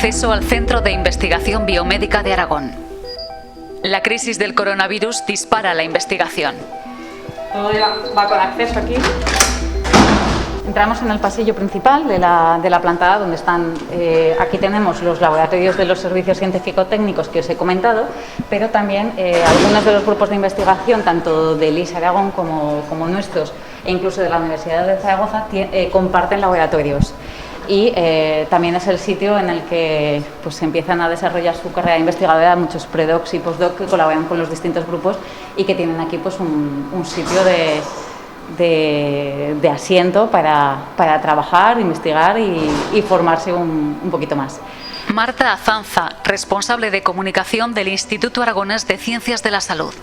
acceso al Centro de Investigación Biomédica de Aragón. La crisis del coronavirus dispara la investigación. Todo va con acceso aquí. Entramos en el pasillo principal de la planta A, donde están, aquí tenemos los laboratorios de los servicios científico-técnicos que os he comentado, pero también algunos de los grupos de investigación, tanto del IS Aragón como nuestros, e incluso de la Universidad de Zaragoza, comparten laboratorios. Y también es el sitio en el que pues, empiezan a desarrollar su carrera investigadora muchos predocs y postdocs que colaboran con los distintos grupos y que tienen aquí pues, un sitio de asiento para trabajar, investigar y formarse un poquito más. Marta Azanza, responsable de comunicación del Instituto Aragonés de Ciencias de la Salud.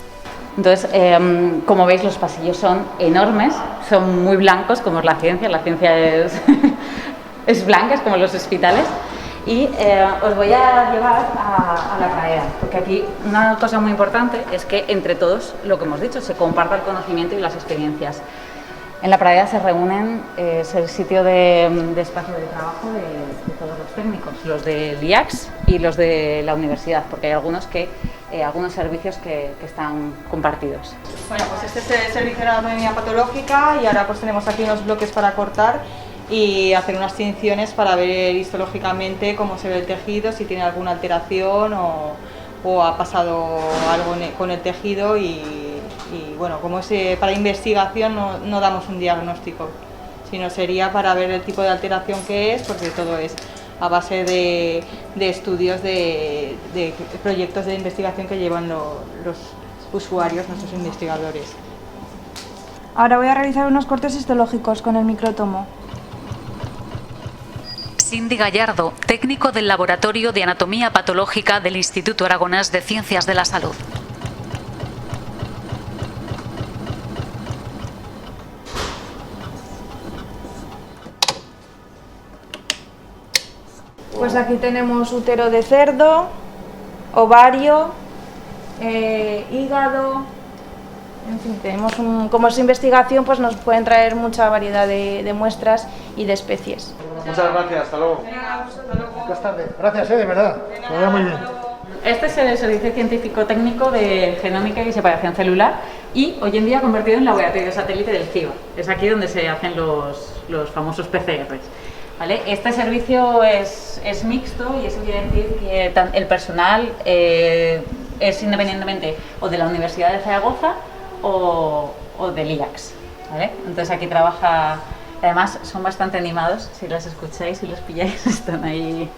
Entonces, como veis, los pasillos son enormes, son muy blancos, como es la ciencia es, es blanca, es como los hospitales. Y os voy a llevar a la pradera, porque aquí una cosa muy importante es que entre todos, lo que hemos dicho, se comparta el conocimiento y las experiencias. En la pradera se reúnen, es el sitio de espacio de trabajo de todos los técnicos, los del IACS y los de la universidad, porque hay algunos servicios que están compartidos. Bueno, pues este es el servicio de anatomía patológica y ahora pues tenemos aquí unos bloques para cortar y hacer unas tinciones para ver histológicamente cómo se ve el tejido, si tiene alguna alteración o ha pasado algo con el tejido y bueno, como es para investigación no damos un diagnóstico, sino sería para ver el tipo de alteración que es, porque todo es a base de estudios de proyectos de investigación que llevan los usuarios, nuestros investigadores. Ahora voy a realizar unos cortes histológicos con el microtomo. Cindy Gallardo, técnico del Laboratorio de Anatomía Patológica del Instituto Aragonés de Ciencias de la Salud. Pues aquí tenemos útero de cerdo, ovario, hígado, en fin, tenemos como es investigación pues nos pueden traer mucha variedad de muestras y de especies. Muchas gracias, hasta luego. Buenas tardes. Gracias, de verdad. Se ve muy bien. Este es el Servicio Científico-Técnico de Genómica y Separación Celular y hoy en día convertido en laboratorio satélite del CIBA. Es aquí donde se hacen los famosos PCRs. ¿Vale? Este servicio es mixto y eso quiere decir que el personal es independientemente o de la Universidad de Zaragoza o del IACS. ¿Vale? Entonces aquí trabaja, además son bastante animados, si los escucháis y los pilláis, están ahí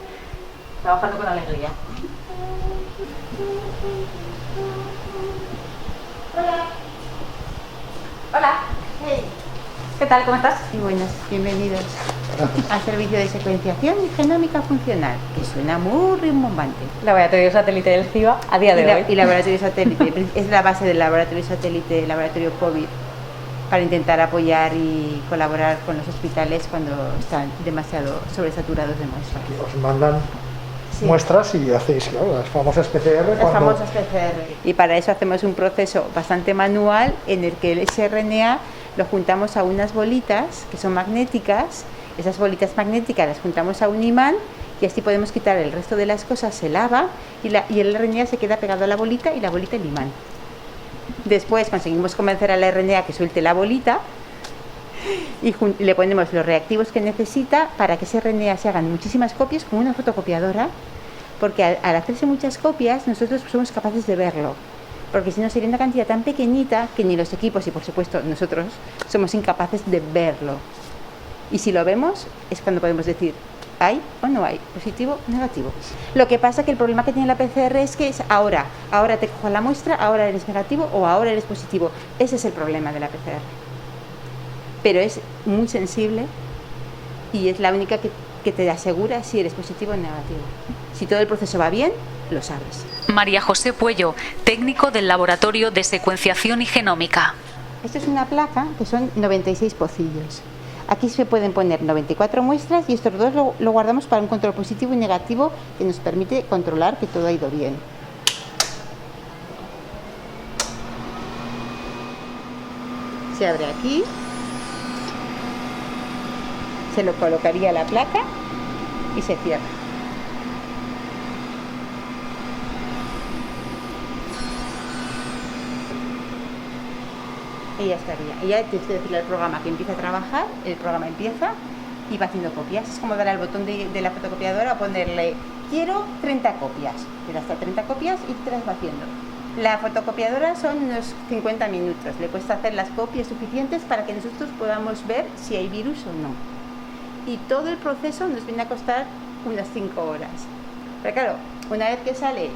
trabajando con alegría. Hola. Hola. Hey. ¿Qué tal? ¿Cómo estás? Y buenas, bienvenidos al servicio de secuenciación y genómica funcional, que suena muy rimbombante. Laboratorio satélite del CIBA a día de hoy. Y laboratorio satélite, es la base del laboratorio satélite, el laboratorio COVID, para intentar apoyar y colaborar con los hospitales cuando están demasiado sobresaturados de muestras. Os mandan muestras y hacéis las famosas PCR. Las famosas PCR. Y para eso hacemos un proceso bastante manual en el que el sRNA lo juntamos a unas bolitas que son magnéticas. Esas bolitas magnéticas las juntamos a un imán y así podemos quitar el resto de las cosas, se lava y el RNA se queda pegado a la bolita y la bolita el imán. Después conseguimos convencer al RNA que suelte la bolita y le ponemos los reactivos que necesita para que ese RNA se hagan muchísimas copias como una fotocopiadora, porque al hacerse muchas copias nosotros somos capaces de verlo, porque si no sería una cantidad tan pequeñita que ni los equipos y por supuesto nosotros somos incapaces de verlo. Y si lo vemos es cuando podemos decir ¿hay o no hay? ¿Positivo o negativo? Lo que pasa que el problema que tiene la PCR es que es ahora te cojo la muestra, ahora eres negativo o ahora eres positivo. Ese es el problema de la PCR. Pero es muy sensible y es la única que te asegura si eres positivo o negativo. Si todo el proceso va bien, lo sabes. María José Puello, técnico del Laboratorio de Secuenciación y Genómica. Esto es una placa que son 96 pocillos. Aquí se pueden poner 94 muestras y estos dos lo guardamos para un control positivo y negativo que nos permite controlar que todo ha ido bien. Se abre aquí, se lo colocaría la placa y se cierra. Y ya estaría. Y ya tienes que decirle al programa que empieza a trabajar, el programa empieza y va haciendo copias. Es como darle al botón de la fotocopiadora, ponerle quiero 30 copias. Le das hasta 30 copias y te las va haciendo. La fotocopiadora son unos 50 minutos. Le cuesta hacer las copias suficientes para que nosotros podamos ver si hay virus o no. Y todo el proceso nos viene a costar unas 5 horas. Pero claro, una vez que sale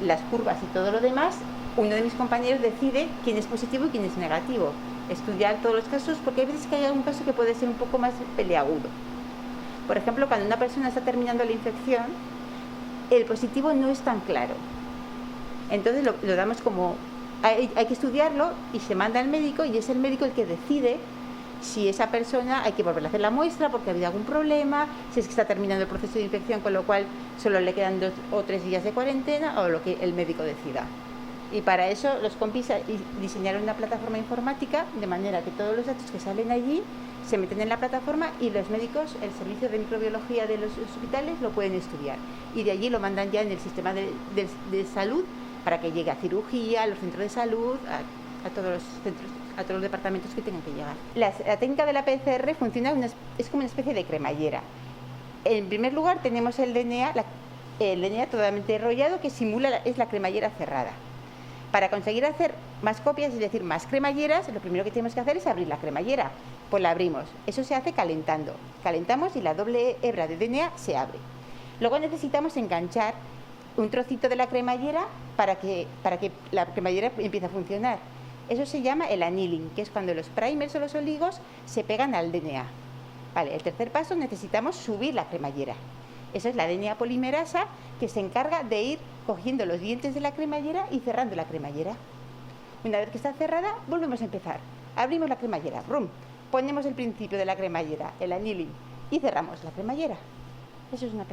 las curvas y todo lo demás, uno de mis compañeros decide quién es positivo y quién es negativo. Estudiar todos los casos, porque hay veces que hay algún caso que puede ser un poco más peliagudo. Por ejemplo, cuando una persona está terminando la infección, el positivo no es tan claro. Entonces lo damos como... Hay que estudiarlo y se manda al médico y es el médico el que decide si esa persona hay que volver a hacer la muestra porque ha habido algún problema, si es que está terminando el proceso de infección, con lo cual solo le quedan 2 o 3 días de cuarentena o lo que el médico decida. Y para eso los compis diseñaron una plataforma informática de manera que todos los datos que salen allí se meten en la plataforma y los médicos, el servicio de microbiología de los hospitales lo pueden estudiar. Y de allí lo mandan ya en el sistema de salud para que llegue a cirugía, a los centros de salud, a todos los centros, a todos los departamentos que tengan que llegar. La técnica de la PCR funciona, es como una especie de cremallera. En primer lugar tenemos el DNA totalmente enrollado que simula, es la cremallera cerrada. Para conseguir hacer más copias, es decir, más cremalleras, lo primero que tenemos que hacer es abrir la cremallera. Pues la abrimos. Eso se hace calentando. Calentamos y la doble hebra de DNA se abre. Luego necesitamos enganchar un trocito de la cremallera para que la cremallera empiece a funcionar. Eso se llama el annealing, que es cuando los primers o los oligos se pegan al DNA. Vale, el tercer paso, necesitamos subir la cremallera. Esa es la DNA polimerasa que se encarga de ir cogiendo los dientes de la cremallera y cerrando la cremallera. Una vez que está cerrada, volvemos a empezar. Abrimos la cremallera, ¡rum! Ponemos el principio de la cremallera, el annealing, y cerramos la cremallera. Eso es una